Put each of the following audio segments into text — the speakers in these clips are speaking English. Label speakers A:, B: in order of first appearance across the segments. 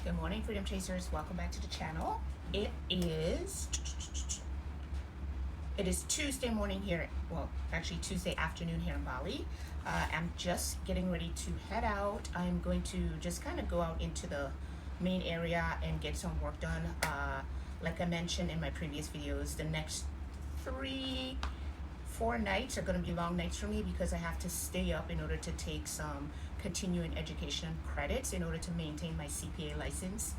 A: Good morning, Freedom Chasers. Welcome back to the channel. It is Tuesday morning here. Well, actually Tuesday afternoon here in Bali. I'm just getting ready to head out. I'm going to just kind of go out into the main area and get some work done. Like I mentioned in my previous videos, the next 4 nights are going to be long nights for me because I have to stay up in order to take some continuing education credits in order to maintain my CPA license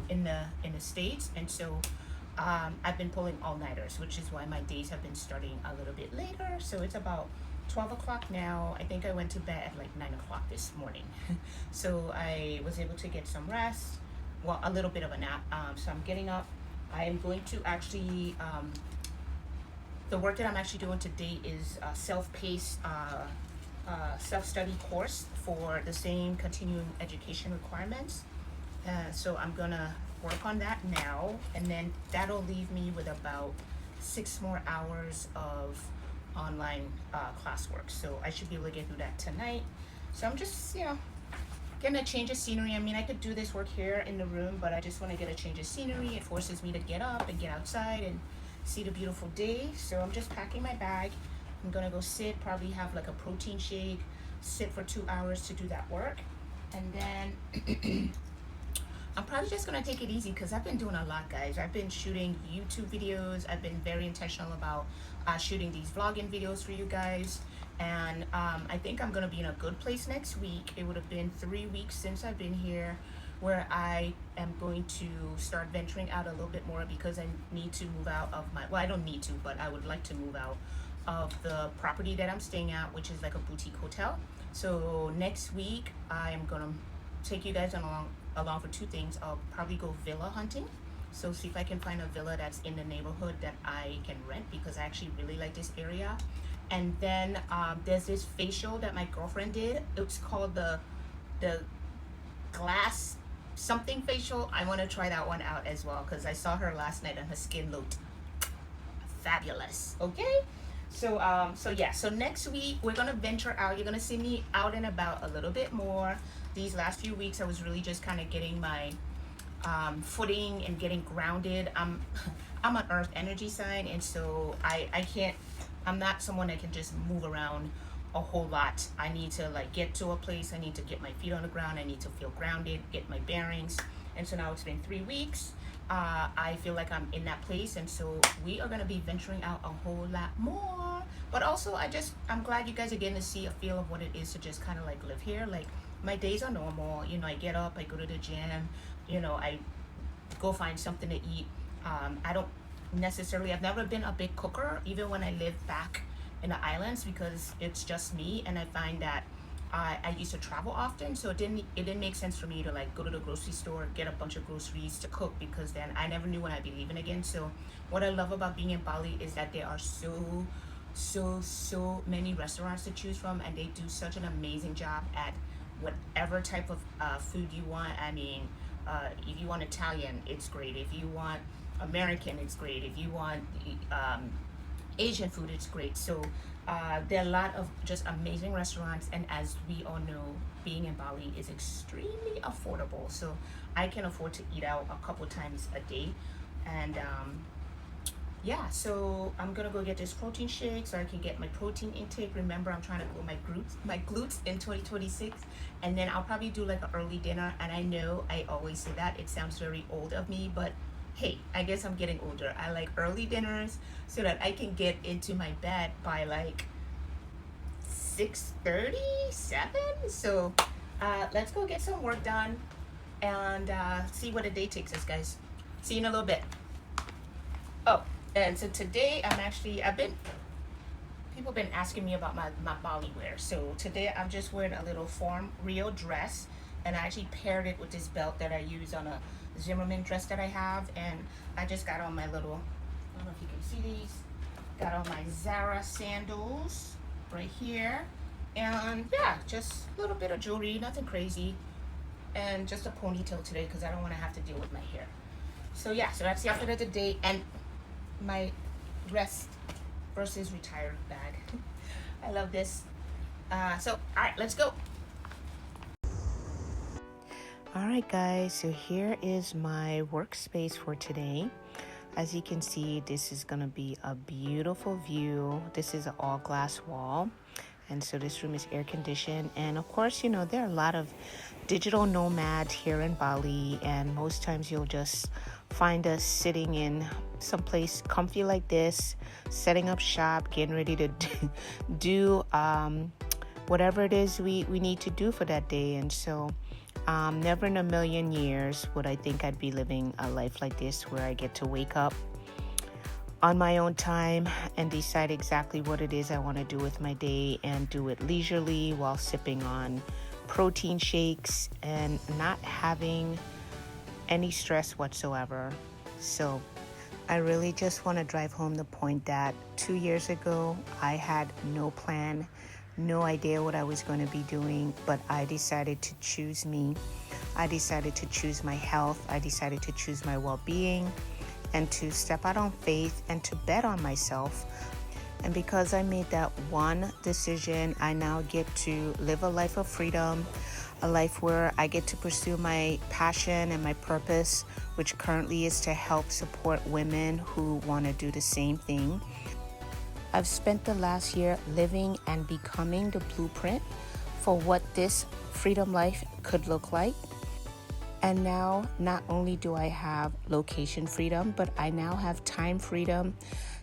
A: in the States. And so I've been pulling all-nighters, which is why my days have been starting a little bit later. So it's about 12 o'clock now. I think I went to bed at like 9 o'clock this morning. So I was able to get some rest, well, a little bit of a nap. So I'm getting up. I am going to actually the work that I'm actually doing today is a self-paced self-study course for the same continuing education requirements. So I'm gonna work on that now, and then that'll leave me with about 6 more hours of online classwork. So I should be able to get through that tonight. So I'm just, getting a change of scenery. I mean, I could do this work here in the room, but I just want to get a change of scenery. It forces me to get up and get outside and see the beautiful day. So I'm just packing my bag. I'm gonna go sit, probably have like a protein shake, sit for 2 hours to do that work, and then I'm probably just gonna take it easy because I've been doing a lot, guys. I've been shooting YouTube videos. I've been very intentional about shooting these vlogging videos for you guys, and I think I'm gonna be in a good place next week. It would have been 3 weeks since I've been here, where I am going to start venturing out a little bit more because I need to move out of my, well, I don't need to, but I would like to move out of the property that I'm staying at, which is like a boutique hotel. So next week I am gonna take you guys along for 2 things. I'll probably go villa hunting, so see if I can find a villa that's in the neighborhood that I can rent, because I actually really like this area. And then there's this facial that my girlfriend did. It's called the glass something facial. I want to try that one out as well because I saw her last night and her skin looked fabulous. Okay, so so next week we're gonna venture out. You're gonna see me out and about a little bit more. These last few weeks I was really just kind of getting my footing and getting grounded. I'm an earth energy sign, and so I'm not someone that can just move around a whole lot. I need to like get to a place. I need to get my feet on the ground. I need to feel grounded, get my bearings. And so now it's been 3 weeks. I feel like I'm in that place, and so we are going to be venturing out a whole lot more. But also I'm glad you guys are getting to see a feel of what it is to just kind of like live here. Like, my days are normal. I get up, I go to the gym, I go find something to eat. I've never been a big cooker, even when I lived back in the islands, because it's just me, and I find that I used to travel often, so it didn't make sense for me to like go to the grocery store, get a bunch of groceries to cook, because then I never knew when I'd be leaving again. So what I love about being in Bali is that there are so many restaurants to choose from, and they do such an amazing job at whatever type of food you want. I mean, if you want Italian, it's great. If you want American, it's great. If you want Asian food, it's great. So there are a lot of just amazing restaurants, and as we all know, being in Bali is extremely affordable. So I can afford to eat out a couple times a day, and so I'm gonna go get this protein shake so I can get my protein intake. Remember, I'm trying to grow my glutes in 2026, and then I'll probably do like an early dinner. And I know I always say that, it sounds very old of me, but hey, I guess I'm getting older. I like early dinners so that I can get into my bed by like 6:30, 7. So let's go get some work done and see what the day takes us, guys. See you in a little bit. Oh, and so today people have been asking me about my Bali wear. So today I'm just wearing a little Form Rio dress, and I actually paired it with this belt that I use on a Zimmerman dress that I have, and I just got on my little, I don't know if you can see these, got on my Zara sandals right here, and just a little bit of jewelry, nothing crazy, and just a ponytail today because I don't want to have to deal with my hair. So so that's the outfit of the day, and my rest versus retired bag. I love this. So all right, let's go. All right, guys, so here is my workspace for today. As you can see, this is going to be a beautiful view. This is an all glass wall. And so this room is air conditioned. And of course, you know, there are a lot of digital nomads here in Bali. And most times you'll just find us sitting in someplace comfy like this, setting up shop, getting ready to do whatever it is we need to do for that day. And so never in a million years would I think I'd be living a life like this where I get to wake up on my own time and decide exactly what it is I want to do with my day and do it leisurely while sipping on protein shakes and not having any stress whatsoever. So I really just want to drive home the point that 2 years ago I had no plan, no idea what I was going to be doing, but I decided to choose me. I decided to choose my health. I decided to choose my well-being and to step out on faith and to bet on myself. And because I made that one decision, I now get to live a life of freedom, a life where I get to pursue my passion and my purpose, which currently is to help support women who want to do the same thing. I've spent the last year living and becoming the blueprint for what this freedom life could look like. And now, not only do I have location freedom, but I now have time freedom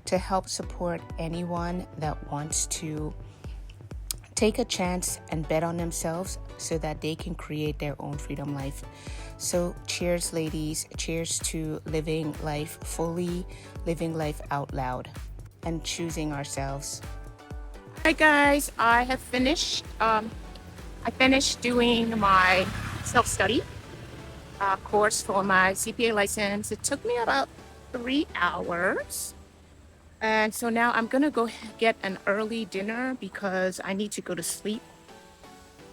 A: to help support anyone that wants to take a chance and bet on themselves so that they can create their own freedom life. So cheers, ladies. Cheers to living life fully, living life out loud, and choosing ourselves. Hi guys, I have finished. I finished doing my self-study course for my CPA license. It took me about 3 hours. And so now I'm gonna go get an early dinner because I need to go to sleep.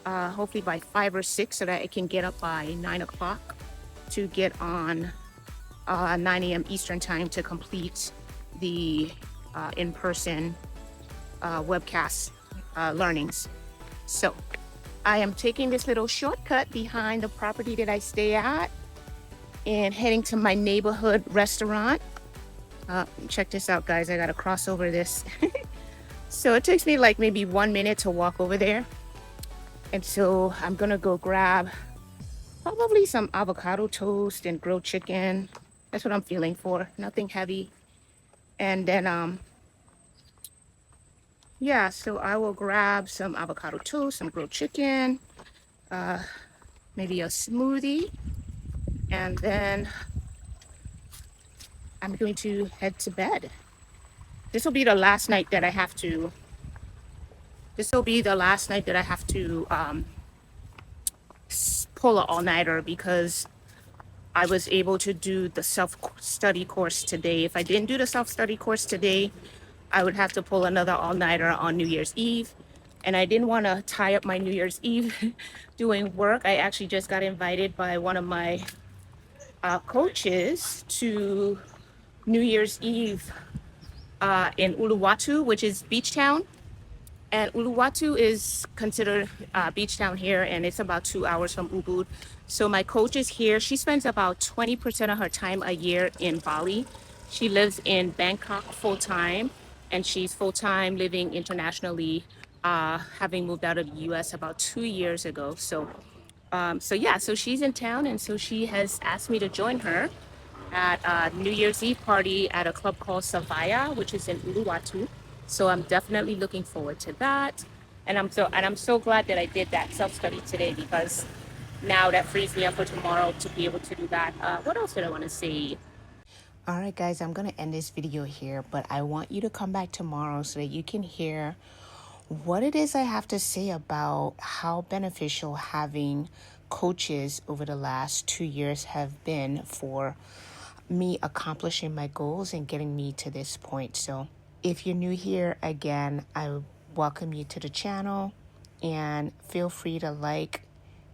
A: Hopefully by 5 or 6 so that I can get up by 9 o'clock to get on 9 a.m. Eastern time to complete the in-person webcast learnings. So I am taking this little shortcut behind the property that I stay at and heading to my neighborhood restaurant. Check this out, guys. I gotta cross over this. So it takes me like maybe 1 minute to walk over there. And so I'm gonna go grab probably some avocado toast and grilled chicken. That's what I'm feeling for, nothing heavy. And then yeah, so I will grab some avocado toast, some grilled chicken, maybe a smoothie, and then I'm going to head to bed. This will be the last night that I have to pull an all-nighter because I was able to do the self-study course today. If I didn't do the self-study course today, I would have to pull another all-nighter on New Year's Eve. And I didn't want to tie up my New Year's Eve doing work. I actually just got invited by one of my coaches to New Year's Eve in Uluwatu, which is beach town. And Uluwatu is considered beach town here, and it's about 2 hours from Ubud. So my coach is here. She spends about 20% of her time a year in Bali. She lives in Bangkok full time, and she's full time living internationally, having moved out of the US about 2 years ago. So she's in town, and so she has asked me to join her at a New Year's Eve party at a club called Savaya, which is in Uluwatu. So I'm definitely looking forward to that. And I'm so glad that I did that self-study today because now that frees me up for tomorrow to be able to do that. What else did I want to say? All right, guys, I'm going to end this video here, but I want you to come back tomorrow so that you can hear what it is I have to say about how beneficial having coaches over the last 2 years have been for me accomplishing my goals and getting me to this point. So if you're new here, again, I welcome you to the channel and feel free to like,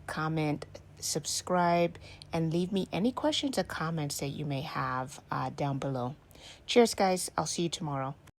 A: comment, subscribe, and leave me any questions or comments that you may have down below. Cheers, guys. I'll see you tomorrow.